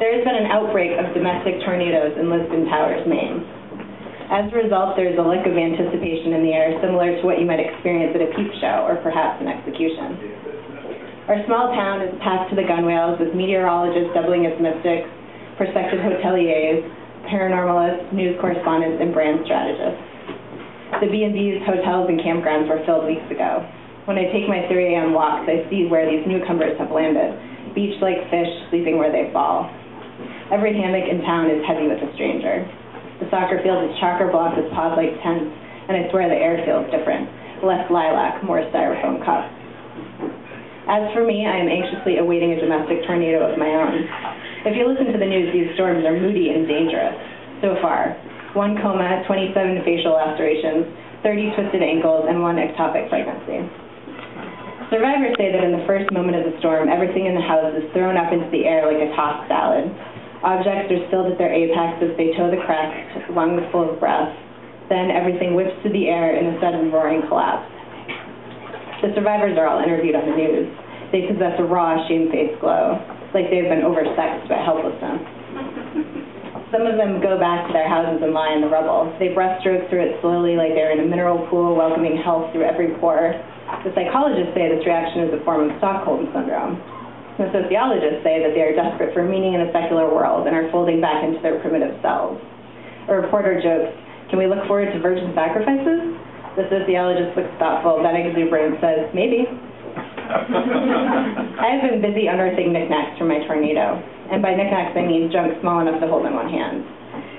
There has been an outbreak of domestic tornadoes in Lisbon Towers, Maine. As a result, there is a lick of anticipation in the air similar to what you might experience at a peep show or perhaps an execution. Our small town is a path to the gunwales with meteorologists doubling as mystics, prospective hoteliers, paranormalists, news correspondents, and brand strategists. The B&Bs, hotels, and campgrounds were filled weeks ago. When I take my 3 a.m. walks, I see where these newcomers have landed, beach-like fish sleeping where they fall. Every hammock in town is heavy with a stranger. The soccer field is chocker blocked with pod-like tents, and I swear the air feels different. Less lilac, more styrofoam cups. As for me, I am anxiously awaiting a domestic tornado of my own. If you listen to the news, these storms are moody and dangerous. So far, 1 coma, 27 facial lacerations, 30 twisted ankles, and 1 ectopic pregnancy. Survivors say that in the first moment of the storm, everything in the house is thrown up into the air like a tossed salad. Objects are spilled at their apex as they toe the crest, lungs full of breath. Then everything whips to the air in a sudden roaring collapse. The survivors are all interviewed on the news. They possess a raw, shamefaced glow, like they've been oversexed by helplessness. Some of them go back to their houses and lie in the rubble. They breaststroke through it slowly like they're in a mineral pool welcoming health through every pore. The psychologists say this reaction is a form of Stockholm syndrome. The sociologists say that they are desperate for meaning in a secular world and are folding back into their primitive selves. A reporter jokes, "Can we look forward to virgin sacrifices?" The sociologist looks thoughtful, then exuberant, says, "Maybe." I have been busy unearthing knickknacks from my tornado. And by knickknacks, I mean junk small enough to hold in one hand.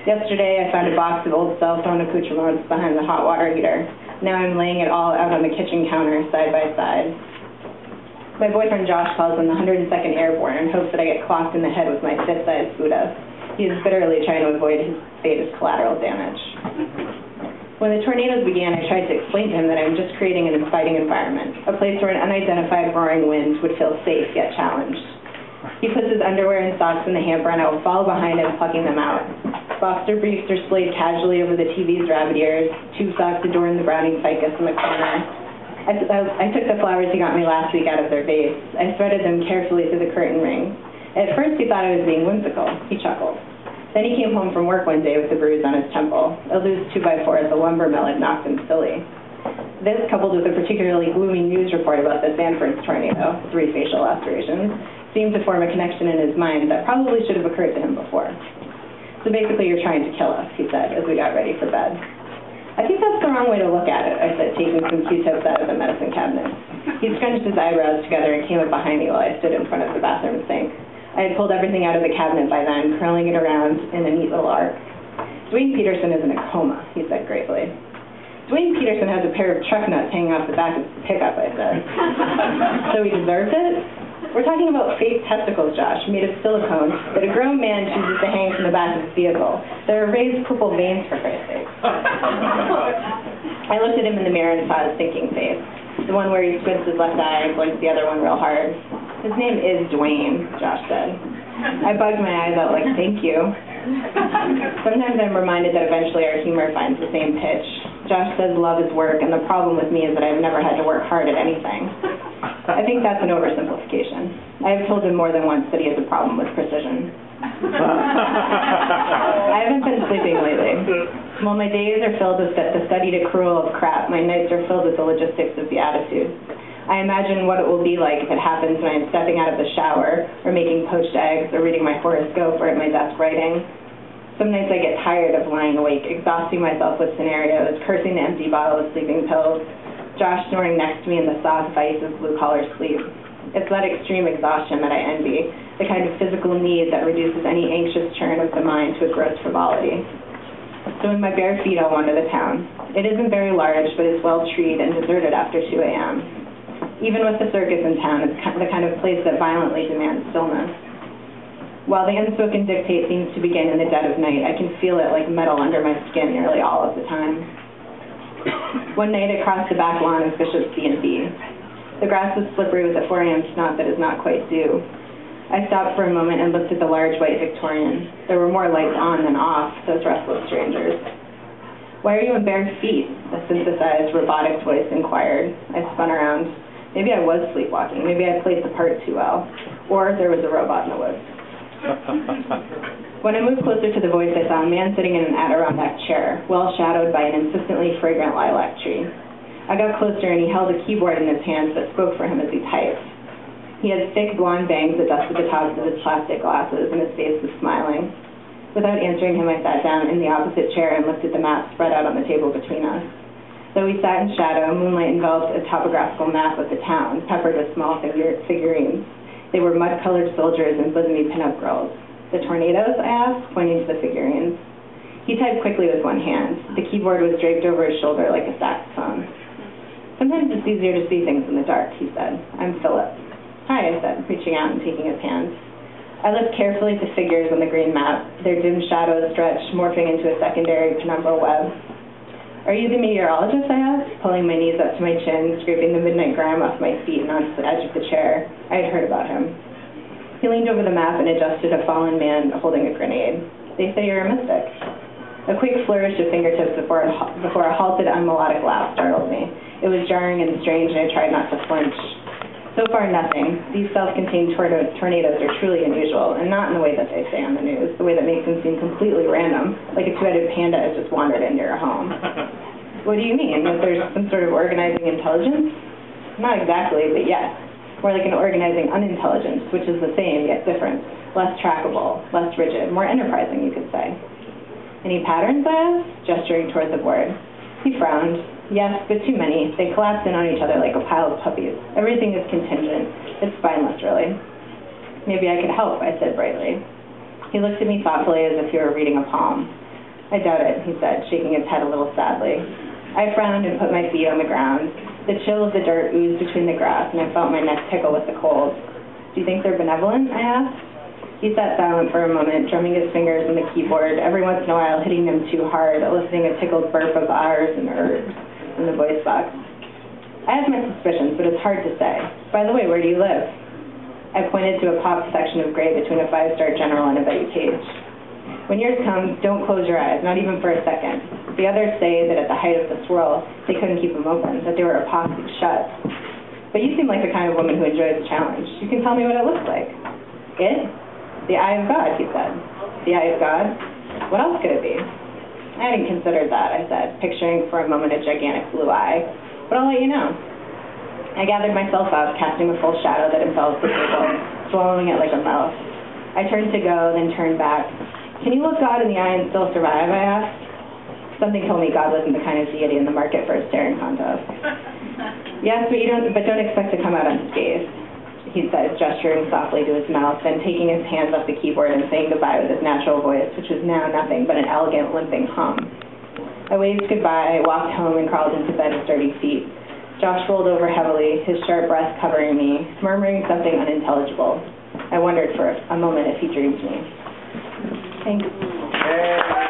Yesterday, I found a box of old cell phone accoutrements behind the hot water heater. Now I'm laying it all out on the kitchen counter, side by side. My boyfriend Josh calls in the 102nd Airborne and hopes that I get clocked in the head with my fist-sized Buddha. He is bitterly trying to avoid his fate as collateral damage. When the tornadoes began, I tried to explain to him that I'm just creating an inviting environment, a place where an unidentified roaring wind would feel safe yet challenged. He puts his underwear and socks in the hamper, and I will follow behind him, plucking them out. Boxer briefs are splayed casually over the TV's rabbit ears. 2 socks adorn the browning ficus in the corner. I took the flowers he got me last week out of their vase. I threaded them carefully through the curtain ring. At first, he thought I was being whimsical. He chuckled. Then he came home from work one day with a bruise on his temple. A loose 2x4 at the lumber mill had knocked him silly. This, coupled with a particularly gloomy news report about the Sanford tornado, 3 facial lacerations, seemed to form a connection in his mind that probably should have occurred to him before. "So basically, you're trying to kill us," he said as we got ready for bed. "I think that's the wrong way to look at it," I said, taking some Q-tips out of the medicine cabinet. He scrunched his eyebrows together and came up behind me while I stood in front of the bathroom sink. I had pulled everything out of the cabinet by then, curling it around in a neat little arc. "Dwayne Peterson is in a coma," he said gravely. "Dwayne Peterson has a pair of truck nuts hanging off the back of his pickup," I said. "So he deserved it? We're talking about fake testicles, Josh, made of silicone that a grown man chooses to hang from the back of his vehicle. There are raised purple veins, for Christ's sake." I looked at him in the mirror and saw his thinking face, the one where he squints his left eye and blinks the other one real hard. "His name is Dwayne," Josh said. I bugged my eyes out like, "Thank you." Sometimes I'm reminded that eventually our humor finds the same pitch. Josh says love is work, and the problem with me is that I've never had to work hard at anything. I think that's an oversimplification. I have told him more than once that he has a problem with precision. I haven't been sleeping lately. While my days are filled with the studied accrual of crap, my nights are filled with the logistics of beatitude. I imagine what it will be like if it happens when I'm stepping out of the shower, or making poached eggs, or reading my horoscope, or at my desk writing. Some nights I get tired of lying awake, exhausting myself with scenarios, cursing the empty bottle of sleeping pills, Josh snoring next to me in the soft vice of blue-collar sleep. It's that extreme exhaustion that I envy, the kind of physical need that reduces any anxious churn of the mind to a gross frivolity. So in my bare feet, I'll wander the town. It isn't very large, but it's well-treed and deserted after 2 a.m. Even with the circus in town, it's the kind of place that violently demands stillness. While the unspoken dictate seems to begin in the dead of night, I can feel it like metal under my skin nearly all of the time. One night I crossed the back lawn of Bishop's B&B. The grass was slippery with a 4 a.m. snot that is not quite due. I stopped for a moment and looked at the large white Victorian. There were more lights on than off, those restless strangers. "Why are you in bare feet?" a synthesized, robotic voice inquired. I spun around. Maybe I was sleepwalking. Maybe I played the part too well. Or there was a robot in the woods. When I moved closer to the voice, I saw a man sitting in an Adirondack chair, well shadowed by an insistently fragrant lilac tree. I got closer and he held a keyboard in his hands that spoke for him as he typed. He had thick blonde bangs that dusted the tops of his plastic glasses, and his face was smiling. Without answering him, I sat down in the opposite chair and looked at the map spread out on the table between us. Though we sat in shadow, moonlight enveloped a topographical map of the town, peppered with small figurines. They were mud-colored soldiers and bosomy pinup girls. The tornadoes? I asked, pointing to the figurines. He typed quickly with one hand. The keyboard was draped over his shoulder like a saxophone. Sometimes it's easier to see things in the dark, he said. I'm Philip. Hi, I said, reaching out and taking his hand. I looked carefully at the figures on the green map, their dim shadows stretched, morphing into a secondary penumbral web. Are you the meteorologist? I asked, pulling my knees up to my chin, scraping the midnight grime off my feet and onto the edge of the chair. I had heard about him. He leaned over the map and adjusted a fallen man holding a grenade. They say you're a mystic. A quick flourish of fingertips before a halted, unmelodic laugh startled me. It was jarring and strange, and I tried not to flinch. So far, nothing. These self-contained tornadoes are truly unusual, and not in the way that they say on the news, the way that makes them seem completely random, like a two-headed panda has just wandered into your home. What do you mean? That there's some sort of organizing intelligence? Not exactly, but yes. More like an organizing unintelligence, which is the same yet different, less trackable, less rigid, more enterprising, you could say. Any patterns, I asked, gesturing toward the board. He frowned. Yes, but too many. They collapse in on each other like a pile of puppies. Everything is contingent. It's spineless, really. Maybe I could help, I said brightly. He looked at me thoughtfully as if he were reading a palm. I doubt it, he said, shaking his head a little sadly. I frowned and put my feet on the ground. The chill of the dirt oozed between the grass, and I felt my neck tickle with the cold. Do you think they're benevolent? I asked. He sat silent for a moment, drumming his fingers on the keyboard, every once in a while hitting them too hard, eliciting a tickled burp of R's and Ers in the voice box. I have my suspicions, but it's hard to say. By the way, where do you live? I pointed to a popped section of gray between a 5-star general and a Betty Page. When yours comes, don't close your eyes, not even for a second. The others say that at the height of the swirl, they couldn't keep them open, that they were epoxied shut. But you seem like the kind of woman who enjoys a challenge. You can tell me what it looks like. It? The eye of God, he said. The eye of God? What else could it be? I hadn't considered that, I said, picturing for a moment a gigantic blue eye. But I'll let you know. I gathered myself up, casting a full shadow that enveloped the table, swallowing it like a mouse. I turned to go, then turned back. Can you look God in the eye and still survive, I asked. Something told me God wasn't the kind of deity in the market for a staring contest. Yes, but don't expect to come out unscathed, he said, gesturing softly to his mouth, then taking his hands off the keyboard and saying goodbye with his natural voice, which was now nothing but an elegant, limping hum. I waved goodbye, walked home, and crawled into bed with dirty feet. Josh rolled over heavily, his sharp breath covering me, murmuring something unintelligible. I wondered for a moment if he dreamed me. Thanks.